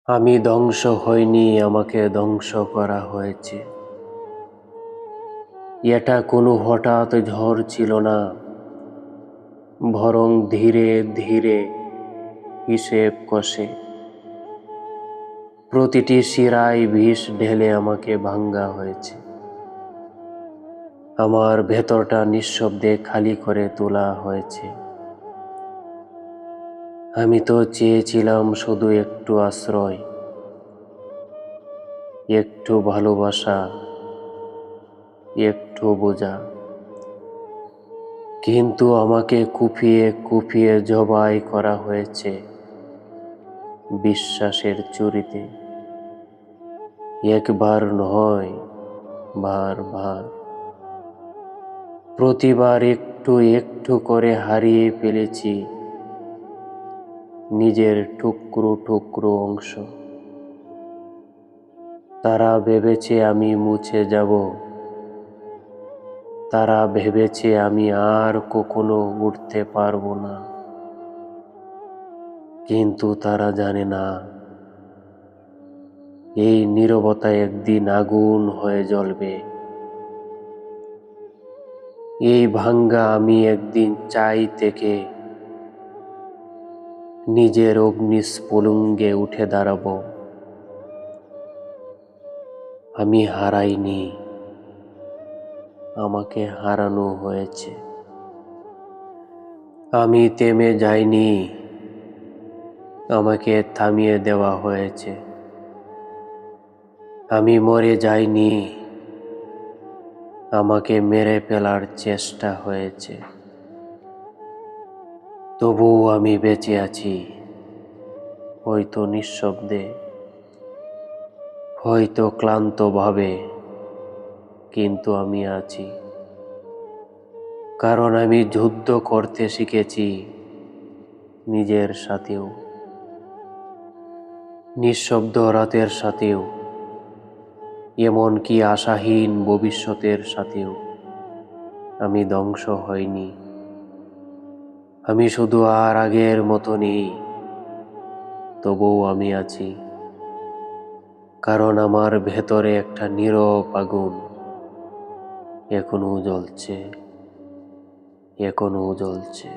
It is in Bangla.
আমি ধ্বংস হইনি, আমাকে ধ্বংস করা হয়েছে। এটা কোনো হঠাৎ ঝড় ছিল না, বরং ধীরে ধীরে হিসেব কষে প্রতিটি শিরায় বিষ ঢেলে আমাকে ভাঙ্গা হয়েছে। আমার ভেতরটা নিঃশব্দে খালি করে তোলা হয়েছে। আমি তো চেয়েছিলাম শুধু একটু আশ্রয়, একটু ভালোবাসা, একটু বোঝা। কিন্তু আমাকে কুপিয়ে কুপিয়ে জবাই করা হয়েছে বিশ্বাসের চুরিতে। একবার নয়, বারবার। প্রতিবার একটু একটু করে হারিয়ে ফেলেছি নিজের টুকরো টুকরো অংশ। তারা ভেবেছে আমি মুছে যাব, তারা ভেবেছে আমি আর কখনো উঠতে পারবো না। কিন্তু তারা জানে না, এই নীরবতা একদিন আগুন হয়ে জ্বলবে। এই ভাঙ্গা আমি একদিন চাই থেকে নিজের অগ্নিস্ফুলিঙ্গে উঠে দাঁড়াবো। আমি হারাইনি, আমাকে হারানো হয়েছে। আমি থেমে যাইনি, আমাকে থামিয়ে দেওয়া হয়েছে। আমি মরে যাইনি, আমাকে মেরে ফেলার চেষ্টা হয়েছে। তবুও আমি বেঁচে আছি, হয়তো নিঃশব্দে, হয়তো ক্লান্তভাবে, কিন্তু আমি আছি। কারণ আমি যুদ্ধ করতে শিখেছি নিজের সাথেও, নিঃশব্দ রাতের সাথেও, এমনকি আশাহীন ভবিষ্যতের সাথেও। আমি ধ্বংস হইনি, আমি শুধু আর আগের মতো নেই। তবুও আমি আছি, কারণ আমার ভেতরে একটা নীরব আগুন এখনো জ্বলছে, এখনো জ্বলছে।